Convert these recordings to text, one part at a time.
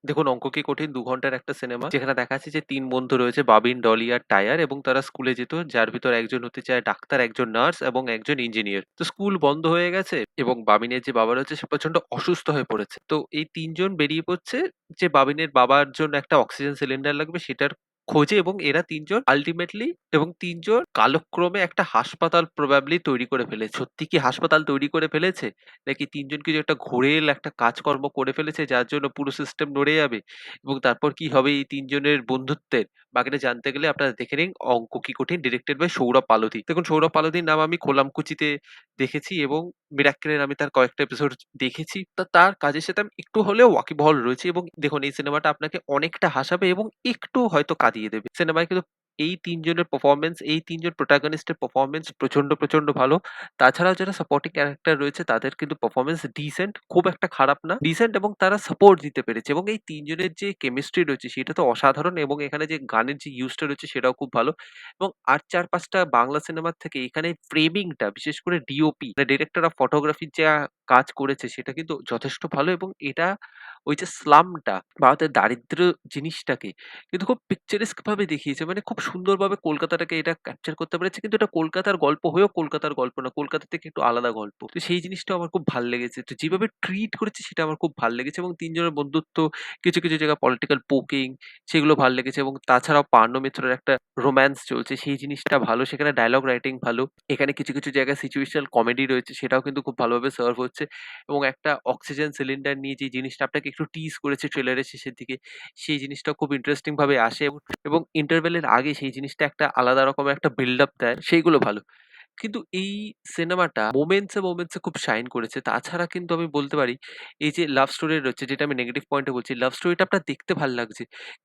দেখুন, 'অঙ্ক কি কঠিন' ২ ঘন্টার একটা সিনেমা। যেখানে দেখাচ্ছে যে ৩ বন্ধু রয়েছে বাবিন, ডলি আর টায়ার এবং তারা স্কুলে যেত। যার ভিতর একজন হতে চায় ডাক্তার, একজন নার্স এবং একজন ইঞ্জিনিয়ার। তো স্কুল বন্ধ হয়ে গেছে এবং বাবিনের যে বাবা রয়েছে সে প্রচন্ড অসুস্থ হয়ে পড়েছে। তো এই ৩ জন বেরিয়ে পড়ছে যে বাবিনের বাবার জন্য একটা অক্সিজেন সিলিন্ডার লাগবে সেটার খোঁজে এবং এরা ৩ জন আল্টিমেটলি এবং ৩ জন কালক্রমে একটা হাসপাতাল প্রবাবলি তৈরি করে ফেলেছে। সত্যি কি হাসপাতাল তৈরি করে ফেলেছে? নাকি ৩ জন কিছু একটা ঘোরেল একটা কাজকর্ম করে ফেলেছে যার জন্য পুরো সিস্টেম নড়ে যাবে এবং তারপর কি হবে এই ৩ জনের বন্ধুত্বের বাকিটা জানতে গেলে আপনারা দেখে নিন 'অঙ্ক কি কঠিন' ডিরেক্টেড বাই সৌরভ পালোধি। দেখুন সৌরভ পালোধির নাম আমি খোলামকুচিতে দেখেছি এবং 'মিরাক্কেল' এর আমি তার কয়েকটা এপিসোড দেখেছি। তার কাজের সাথে আমি একটু হলেও ওয়াকিবহাল রয়েছি এবং দেখুন এই সিনেমাটা আপনাকে অনেকটা হাসাবে এবং একটু হয়তো কাঁদিয়ে দেবে। সিনেমায় কিন্তু এই ৩ জনের পারফরম্যান্স, এই ৩ জন প্রোটাগনিস্ট এর পারফরম্যান্স প্রচন্ড ভালো। তাছাড়াও যারা সাপোর্টিং ক্যারেক্টার রয়েছে তাদের কিন্তু পারফরম্যান্স ডিসেন্ট, খুব একটা খারাপ না। ডিসেন্ট এবং তারা সাপোর্ট দিতে পেরেছে এবং এই ৩ জনের যে কেমিস্ট্রি রয়েছে সেটা তো অসাধারণ এবং এখানে যে গানের যে ইউজটা রয়েছে সেটাও খুব ভালো এবং আর ৪-৫ টা বাংলা সিনেমার থেকে এখানে ফ্রেমিংটা বিশেষ করে ডিওপি মানে ডিরেক্টর অফ ফটোগ্রাফির যা কাজ করেছে সেটা কিন্তু যথেষ্ট ভালো এবং এটা ওই যে স্লামটা ভারতের দারিদ্র্য জিনিসটাকে কিন্তু খুব পিকচারেস্ক ভাবে দেখিয়েছে। মানে খুব সুন্দরভাবে কলকাতাটাকে এটা ক্যাপচার করতে পেরেছে। কিন্তু এটা কলকাতার গল্প হয়েও কলকাতার গল্প না। কলকাতা থেকে একটু আলাদা গল্প। তো সেই জিনিসটাও আমার খুব ভাল লেগেছে। তো যেভাবে ট্রিট করেছে সেটা আমার খুব ভাল লেগেছে এবং ৩ জনের বন্ধুত্ব, কিছু জায়গায় পলিটিক্যাল পোকিং সেগুলো ভাল লেগেছে এবং তাছাড়াও পার্নো মিত্রর একটা রোম্যান্স চলছে সেই জিনিসটা ভালো। সেখানে ডায়ালগ রাইটিং ভালো। এখানে কিছু জায়গায় সিচুয়েশনাল কমেডি রয়েছে সেটাও কিন্তু খুব ভালোভাবে সার্ভ হচ্ছে এবং একটা অক্সিজেন সিলিন্ডার নিয়ে যে জিনিসটা আপনাকে একটু টিজ করেছে ট্রেলারের শেষের দিকে সেই জিনিসটাও খুব ইন্টারেস্টিং ভাবে আসে এবং ইন্টারভেল এর আগে সেই জিনিসটা একটা আলাদা রকমের একটা বিল্ড আপ দেয়, সেইগুলো ভালো। কিন্তু এই সিনেমাটা মোমেন্টস এ খুব শাইন করেছে। তাছাড়া কিন্তু আমি বলতে পারি এই যে লাভ স্টোরি রয়েছে যেটা আমি নেগেটিভ পয়েন্ট এ বলছি, লাভ স্টোরিটা আপনার দেখতে ভাল লাগছে।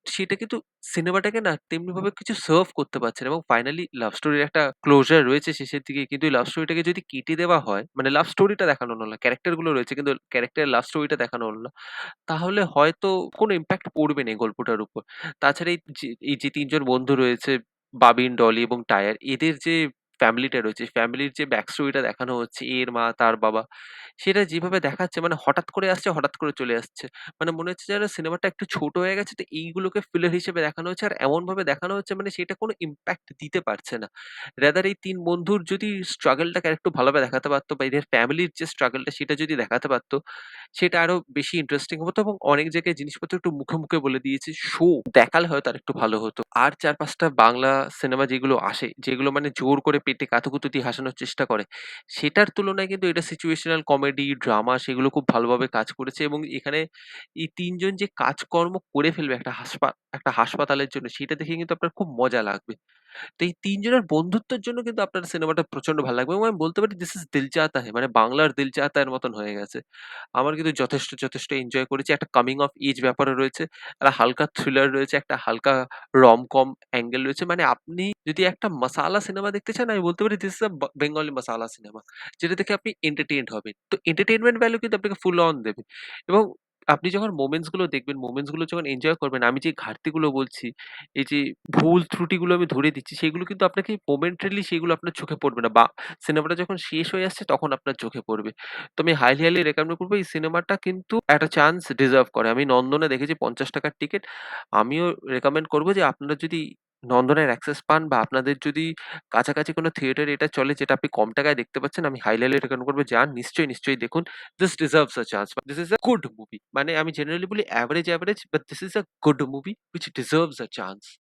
সেটা কিন্তু সিনেমাটাকে না তেমনিভাবে কিছু সার্ভ করতে পারছে না এবং ফাইনালি লাভ স্টোরির একটা ক্লোজার রয়েছে শেষের দিকে। কিন্তু এই লাভ স্টোরিটাকে যদি কেটে দেওয়া হয়, মানে লাভ স্টোরিটা দেখানো হলো না। ক্যারেক্টার গুলো রয়েছে কিন্তু ক্যারেক্টারের লাভ স্টোরিটা দেখানো হলো না। তাহলে হয়তো কোনো ইমপ্যাক্ট পড়বে না এই গল্পটার উপর। তাছাড়া এই যে ৩ জন বন্ধু রয়েছে বাবিন, ডলি এবং টায়ার এদের যে ফ্যামিলিটা রয়েছে, ফ্যামিলির যে ব্যাক স্টোরিটা দেখানো হচ্ছে এর মা, তার বাবা, সেটা যেভাবে দেখাচ্ছে মানে হঠাৎ করে আসছে, হঠাৎ করে চলে আসছে। মানে মনে হচ্ছে যেন সিনেমাটা একটু ছোট হয়ে গেছে তো এইগুলোকে ফিলার হিসেবে দেখানো হচ্ছে আর এমনভাবে দেখানো হচ্ছে মানে সেটা কোনো ইমপ্যাক্ট দিতে পারছে না। রাদার এই ৩ বন্ধুর যদি স্ট্রাগলটাকে আরেকটু ভালোভাবে দেখাতে পারত বা এদের ফ্যামিলির যে স্ট্রাগলটা সেটা যদি দেখাতে পারত সেটা আরো বেশি ইন্টারেস্টিং হতো এবং অনেক জায়গায় জিনিসপত্র একটু মুখে বলে দিয়েছে। শো দেখালে হয়তো আরেকটু ভালো হতো। আর ৪-৫ টা বাংলা সিনেমা যেগুলো আসে, যেগুলো মানে জোর করে পেটে কাতুকুতু দিয়ে হাসানোর চেষ্টা করে, সেটার তুলনায় কিন্তু এটা সিচুয়েশনাল কমেডি, ড্রামা সেগুলো খুব ভালোভাবে কাজ করেছে এবং এখানে এই ৩ জন যে কাজকর্ম করে ফেলবে একটা হাসপাতালের জন্য সেটা দেখে কিন্তু আপনার খুব মজা লাগবে। তো এই ৩ জনের বন্ধুত্বের জন্য কিন্তু আপনার সিনেমাটা প্রচন্ড ভালো লাগবে এবং আমি বলতে পারি দিস ইস দিল চাহতা হ্যায় মানে বাংলার দিল চাহতা এর মতন হয়ে গেছে। আমার কিন্তু যথেষ্ট এনজয় করেছি। একটা কামিং অফ এজ ব্যাপারও রয়েছে। একটা হালকা থ্রিলার রয়েছে, একটা হালকা রম-কম অ্যাঙ্গেল রয়েছে। মানে আপনি যদি একটা মাসালা সিনেমা দেখতে চান আমি বলতে পারি দিস ইস আ বেঙ্গলি মাসালা সিনেমা। যেটা দেখে আপনি এন্টারটেইনড হবেন। তো এন্টারটেইনমেন্ট ভ্যালু কিন্তু আপনাকে ফুল অন দেবে এবং আপনি যখন মোমেন্টস গুলো দেখবেন, মোমেন্টস গুলো যখন এনজয় করবেন, আমি যে ঘাটতিগুলো বলছি এই যে ভুল ত্রুটিগুলো আমি ধরে দিচ্ছি, সেগুলো কিন্তু আপনাকে momentarily সেগুলো আপনার চোখে পড়বে না বা সিনেমাটা যখন শেষ হয়ে আসছে তখন আপনার চোখে পড়বে। তো আমি হাইলি রেকমেন্ড করব এই সিনেমাটা কিন্তু একটা চান্স ডিজার্ভ করে। আমি নন্দনে দেখেছি ৳৫০ র টিকেট। আমিও রেকমেন্ড করব যে আপনারা যদি নন্দনের অ্যাক্সেস পান বা আপনাদের যদি কাছাকাছি কোনো থিয়েটার এটা চলে যেটা আপনি কম টাকায় দেখতে পাচ্ছেন, আমি হাইলি রেকমেন্ড করব যান নিশ্চয়ই দেখুন। This deserves a chance. This is a good movie. মানে আমি জেনারেলি বলি average but this is a good movie which deserves a chance.